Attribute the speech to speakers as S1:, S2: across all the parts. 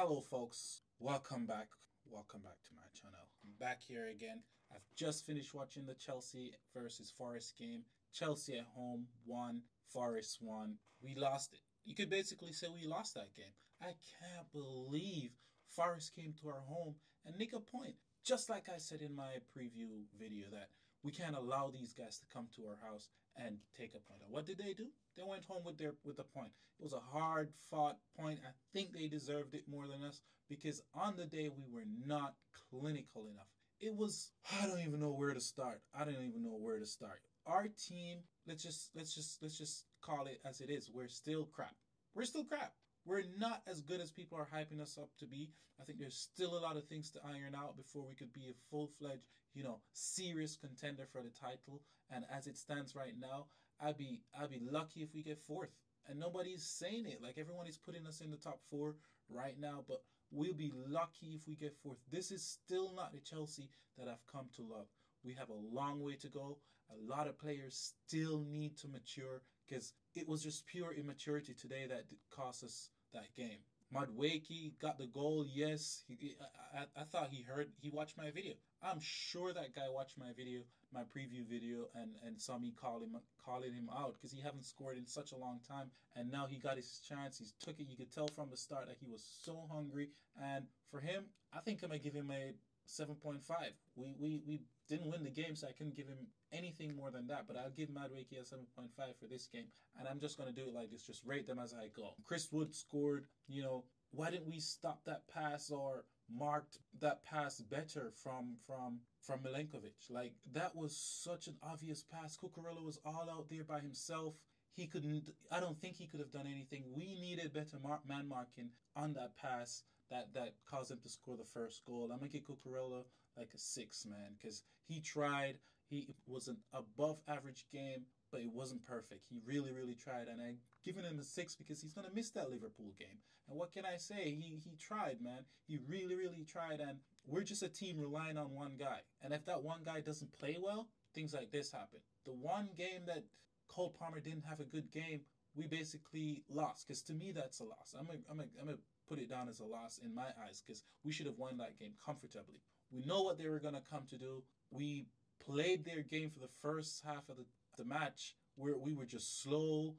S1: Hello folks, welcome back. Welcome back to my channel. I'm back here again. I've just finished watching the Chelsea versus Forest game. Chelsea at home won, Forest won. We lost it. You could basically say we lost that game. I can't believe Forest came to our home and nick a point. Just like I said in my preview video that we can't allow these guys to come to our house and take a point. And what did they do? They went home with the point. It was a hard fought point. I think they deserved it more than us because on the day we were not clinical enough. It was I don't even know where to start. I don't even know where to start. Our team, let's just call it as it is. We're still crap. We're still crap. We're not as good as people are hyping us up to be. I think there's still a lot of things to iron out before we could be a full-fledged, serious contender for the title. And as it stands right now, I'd be lucky if we get fourth. And nobody's saying it. Like everyone is putting us in the top four right now, but we'll be lucky if we get fourth. This is still not the Chelsea that I've come to love. We have a long way to go. A lot of players still need to mature because it was just pure immaturity today that cost us that game. Madueke got the goal. Yes, I thought he watched my video. I'm sure that guy watched my video, my preview video, and saw me calling him out because he haven't scored in such a long time, and now he got his chance. He took it. You could tell from the start that he was so hungry, and for him, I think I'm gonna give him a 7.5. We didn't win the game, so I couldn't give him anything more than that. But I'll give Madueke a 7.5 for this game. And I'm just going to do it like this, just rate them as I go. Chris Wood scored, why didn't we stop that pass or marked that pass better from Milenkovic? Like, that was such an obvious pass. Cucurella was all out there by himself. He couldn't, I don't think he could have done anything. We needed better man marking on that pass that caused him to score the first goal. I'm going to give Cucurella like a 6, man, because he tried. He was an above average game, but it wasn't perfect. He really, really tried, and I'm giving him a 6 because he's going to miss that Liverpool game. And what can I say? He tried, man. He really, really tried, and we're just a team relying on one guy. And if that one guy doesn't play well, things like this happen. The one game that Cole Palmer didn't have a good game, we basically lost. Because to me, that's a loss. I'm a put it down as a loss in my eyes because we should have won that game comfortably. We know what they were going to come to do. We played their game for the first half of the match where we were just slow,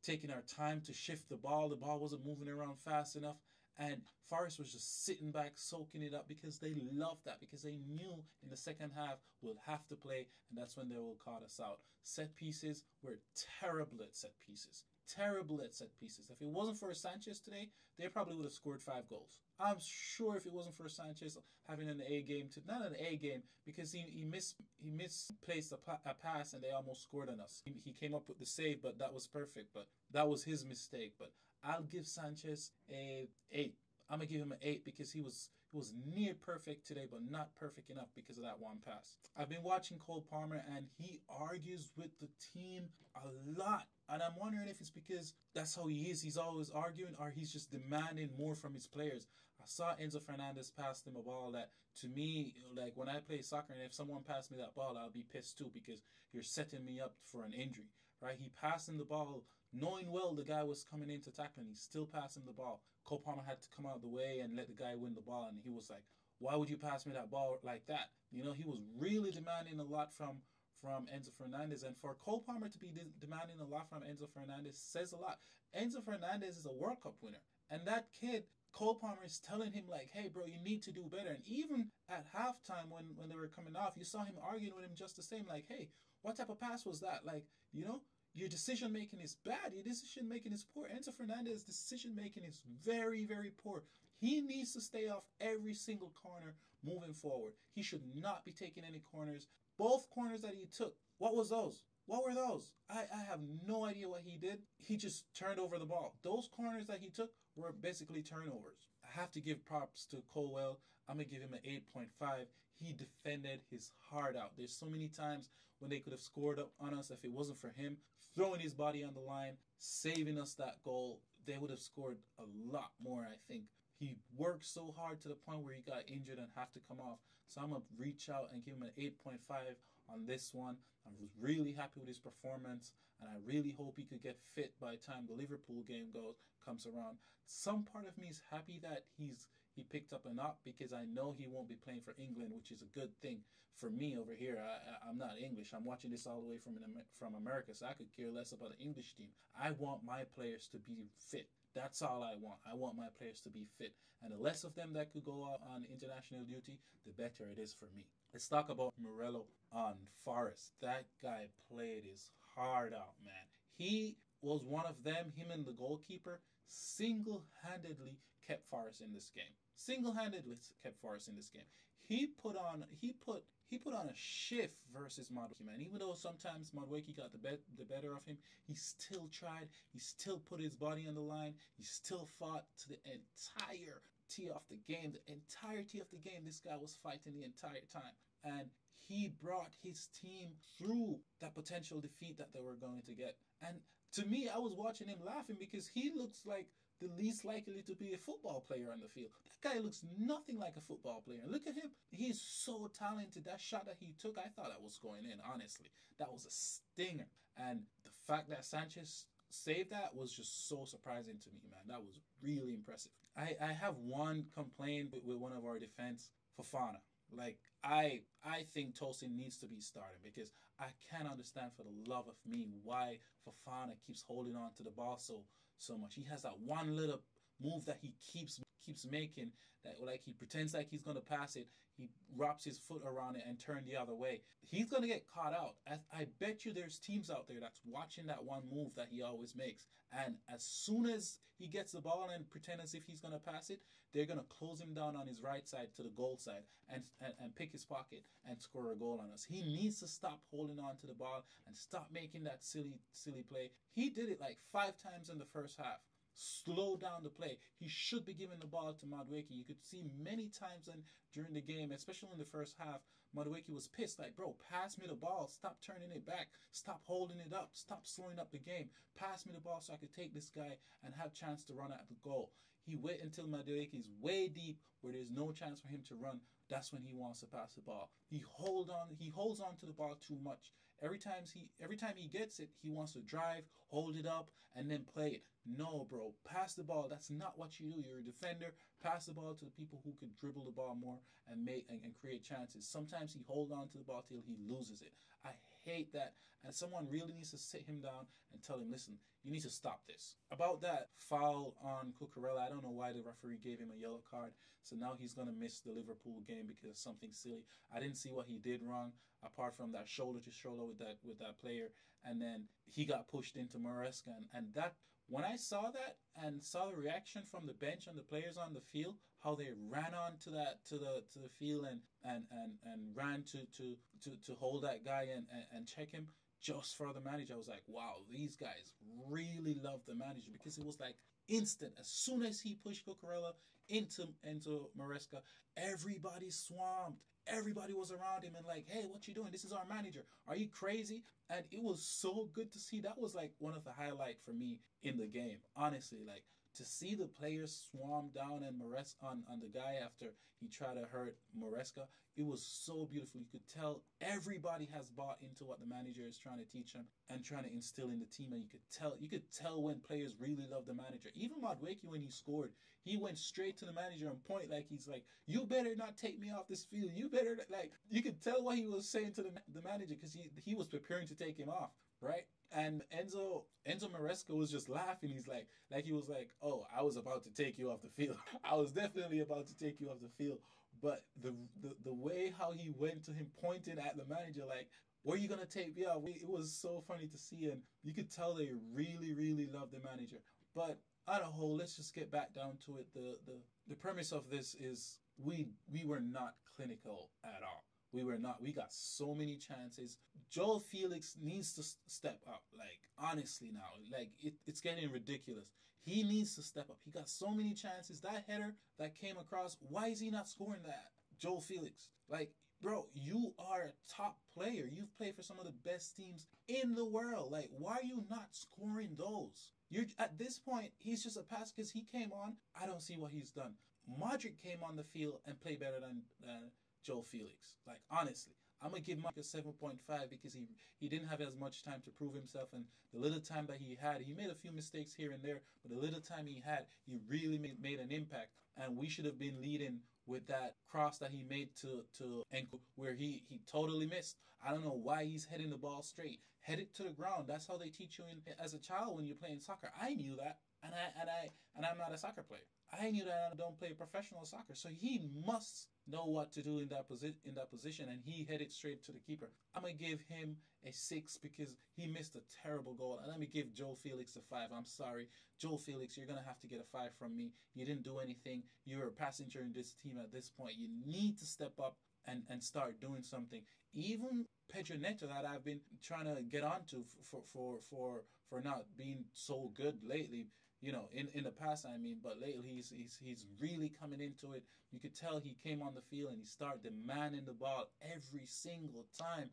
S1: taking our time to shift the ball. The ball wasn't moving around fast enough. And Forest was just sitting back, soaking it up because they loved that, because they knew in the second half we'll have to play, and that's when they will call us out. Set pieces, we're terrible at set pieces. Terrible at set pieces. If it wasn't for Sanchez today, they probably would have scored 5 goals. I'm sure if it wasn't for Sanchez having an A game, not an A game, because he misplaced a pass and they almost scored on us. He came up with the save, but that was perfect. But that was his mistake. But I'll give Sanchez a 8. I'm gonna give him an 8 because he was near perfect today, but not perfect enough because of that one pass. I've been watching Cole Palmer and he argues with the team a lot. And I'm wondering if it's because that's how he is. He's always arguing, or he's just demanding more from his players. I saw Enzo Fernandez pass him a ball that, to me, like when I play soccer, and if someone passed me that ball, I'll be pissed too because you're setting me up for an injury, right? He passed him the ball knowing well the guy was coming in to tackle him. He still passed him the ball. Cole Palmer had to come out of the way and let the guy win the ball, and he was like, why would you pass me that ball like that? He was really demanding a lot from Enzo Fernandez. And for Cole Palmer to be demanding a lot from Enzo Fernandez says a lot. Enzo Fernandez is a World Cup winner. And that kid, Cole Palmer, is telling him like, hey, bro, you need to do better. And even at halftime when they were coming off, you saw him arguing with him just the same. Like, hey, what type of pass was that? Like, your decision making is bad. Your decision making is poor. Enzo Fernandez's decision making is very, very poor. He needs to stay off every single corner moving forward. He should not be taking any corners. Both corners that he took, what was those? What were those? I have no idea what he did. He just turned over the ball. Those corners that he took were basically turnovers. I have to give props to Colwell. I'm going to give him an 8.5. He defended his heart out. There's so many times when they could have scored up on us if it wasn't for him throwing his body on the line, saving us that goal. They would have scored a lot more, I think. He worked so hard to the point where he got injured and have to come off. So I'm going to reach out and give him an 8.5 on this one. I was really happy with his performance, and I really hope he could get fit by the time the Liverpool game comes around. Some part of me is happy that he picked up a knock because I know he won't be playing for England, which is a good thing for me over here. I'm not English. I'm watching this all the way from America, so I could care less about the English team. I want my players to be fit. That's all I want. I want my players to be fit. And the less of them that could go out on international duty, the better it is for me. Let's talk about Morello on Forest. That guy played his heart out, man. He was one of them, him and the goalkeeper, single handedly kept Forest in this game. Single handedly kept Forest in this game. He put on a shift versus Madueke, man. Even though sometimes Madueke got the better of him, he still tried. He still put his body on the line. He still fought to the entirety of the game. The entirety of the game, this guy was fighting the entire time. And he brought his team through that potential defeat that they were going to get. And to me, I was watching him laughing because he looks like the least likely to be a football player on the field. That guy looks nothing like a football player. And look at him. He's so talented. That shot that he took, I thought that was going in, honestly. That was a stinger. And the fact that Sanchez saved that was just so surprising to me, man. That was really impressive. I have one complaint with one of our defense, Fofana. Like I think Tosin needs to be starting because I can't understand for the love of me why Fofana keeps holding on to the ball so much. He has that one little move that he keeps making that like he pretends like he's gonna pass it. He wraps his foot around it and turn the other way. He's gonna get caught out. I bet you there's teams out there that's watching that one move that he always makes. And as soon as he gets the ball and pretend as if he's gonna pass it, they're gonna close him down on his right side to the goal side and pick his pocket and score a goal on us. He needs to stop holding on to the ball and stop making that silly play. He did it like 5 times in the first half. Slow down the play. He should be giving the ball to Madueke. You could see many times during the game, especially in the first half, Madueke was pissed. Like, bro, pass me the ball. Stop turning it back. Stop holding it up. Stop slowing up the game. Pass me the ball so I could take this guy and have a chance to run at the goal. He wait until Madueke is way deep where there's no chance for him to run. That's when he wants to pass the ball. He holds on to the ball too much. Every time he gets it, he wants to drive, hold it up, and then play it. No, bro, pass the ball. That's not what you do. You're a defender. Pass the ball to the people who could dribble the ball more and create chances. Sometimes he holds on to the ball till he loses it. I hate that, and someone really needs to sit him down and tell him, listen, you need to stop this. About that foul on Cucurella, I don't know why the referee gave him a yellow card. So now he's going to miss the Liverpool game because of something silly. I didn't see what he did wrong apart from that shoulder to shoulder with that player, and then he got pushed into Maresca, and that when I saw that and saw the reaction from the bench and the players on the field, how they ran on to the field and ran to hold that guy and check him just for the manager. I was like, wow, these guys really love the manager because it was like instant. As soon as he pushed Cucurella into Maresca, everybody swarmed. Everybody was around him and like, hey, what you doing? This is our manager. Are you crazy? And it was so good to see. That was like one of the highlights for me in the game. Honestly, like to see the players swarm down and on the guy after he tried to hurt Maresca, it was so beautiful. You could tell everybody has bought into what the manager is trying to teach them and trying to instill in the team. And you could tell when players really love the manager. Even Madueke, when he scored, he went straight to the manager and point like he's like, you better not take me off this field. You better like. You could tell what he was saying to the manager because he was preparing to take him off, right? And Enzo Maresca was just laughing. He's like he was like, oh, I was about to take you off the field. I was definitely about to take you off the field. But the way how he went to him pointing at the manager like, where are you gonna take me off? It was so funny to see, and you could tell they really love the manager. But on a whole, let's just get back down to it. The premise of this is we were not clinical at all. We were not. We got so many chances. Joel Felix needs to step up. Like, honestly now, like it's getting ridiculous. He needs to step up. He got so many chances. That header that came across, why is he not scoring that? Joel Felix. Like, bro, you are a top player. You've played for some of the best teams in the world. Like, why are you not scoring those? You're at this point, he's just a pass because he came on. I don't see what he's done. Modric came on the field and played better than Joe Felix. Like, honestly, I'm gonna give Mike a 7.5 because he didn't have as much time to prove himself, and the little time that he had, he made a few mistakes here and there, but the little time he had, he really made an impact. And we should have been leading with that cross that he made to Enku, where he totally missed. I don't know why he's heading the ball straight. Head it to the ground. That's how they teach you as a child when you're playing soccer. I knew that, and I'm not a soccer player. I knew that I don't play professional soccer, so he must know what to do in that position, and he headed straight to the keeper. I'm gonna give him a 6 because he missed a terrible goal, and let me give Joe Felix a 5. I'm sorry, Joe Felix, you're gonna have to get a 5 from me. You didn't do anything. You're a passenger in this team at this point. You need to step up and start doing something. Even Pedro Neto, that I've been trying to get onto for not being so good lately. In the past, I mean, but lately he's really coming into it. You could tell he came on the field and he started demanding the ball every single time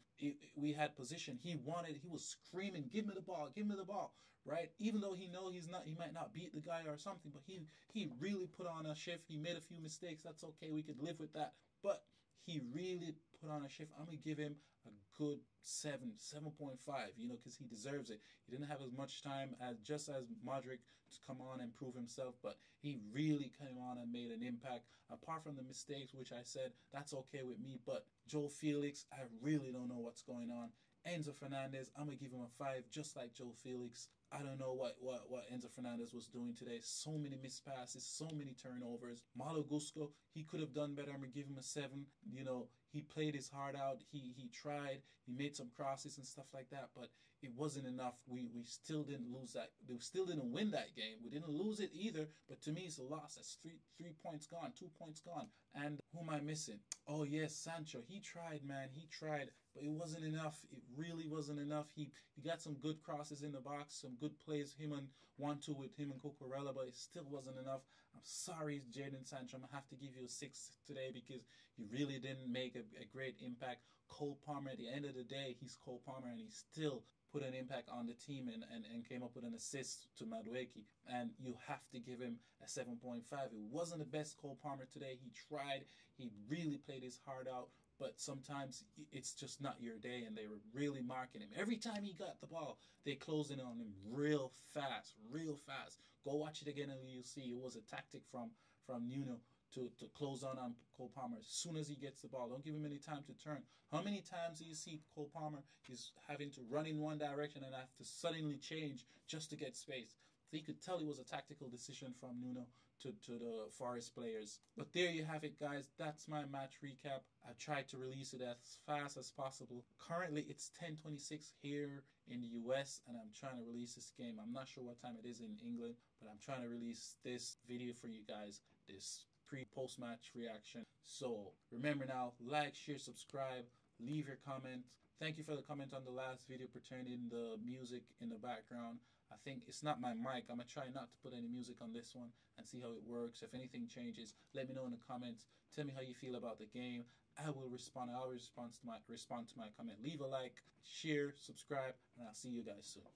S1: we had position. He was screaming, "Give me the ball, give me the ball!" Right? Even though he might not beat the guy or something, but he really put on a shift. He made a few mistakes. That's okay. We could live with that. But he really put on a shift. I'm gonna give him a good 7.5. Because he deserves it. He didn't have as much time as Modric to come on and prove himself, but he really came on and made an impact. Apart from the mistakes, which I said that's okay with me, but Joe Felix, I really don't know what's going on. Enzo Fernandez, I'm gonna give him a 5, just like Joe Felix. I don't know what Enzo Fernandez was doing today. So many missed passes, so many turnovers. Malo Gusto, he could have done better. I'm gonna give him a 7. He played his heart out. He tried. He made some crosses and stuff like that, but it wasn't enough. We still didn't lose that. We still didn't win that game. We didn't lose it either. But to me, it's a loss. That's three points gone, 2 points gone. And who am I missing? Oh yes, Sancho. He tried, man. He tried, but it wasn't enough. It really wasn't enough. He got some good crosses in the box, some good plays. Him and 1-2 with him and Cucurella, but it still wasn't enough. I'm sorry, Jadon Sancho. I'm gonna have to give you a 6 today because you really didn't make a great impact. Cole Palmer, at the end of the day, he's Cole Palmer, and he still put an impact on the team and came up with an assist to Madueke. And you have to give him a 7.5. It wasn't the best Cole Palmer today. He tried. He really played his heart out. But sometimes it's just not your day, and they were really marking him. Every time he got the ball, they closed in on him real fast, real fast. Go watch it again and you'll see it was a tactic from Nuno to close on Cole Palmer as soon as he gets the ball. Don't give him any time to turn. How many times do you see Cole Palmer is having to run in one direction and have to suddenly change just to get space? So you could tell it was a tactical decision from Nuno to the Forest players. But there you have it, guys. That's my match recap. I tried to release it as fast as possible. Currently, it's 10:26 here in the US, and I'm trying to release this game. I'm not sure what time it is in England, but I'm trying to release this video for you guys, this post match reaction. So remember now, like, share, subscribe, leave your comment. Thank you for the comment on the last video pertaining the music in the background. I think it's not my mic. I'm gonna try not to put any music on this one and see how it works. If anything changes, let me know in the comments. Tell me how you feel about the game. I will respond. I'll respond to my comment. Leave a like, share, subscribe, and I'll see you guys soon.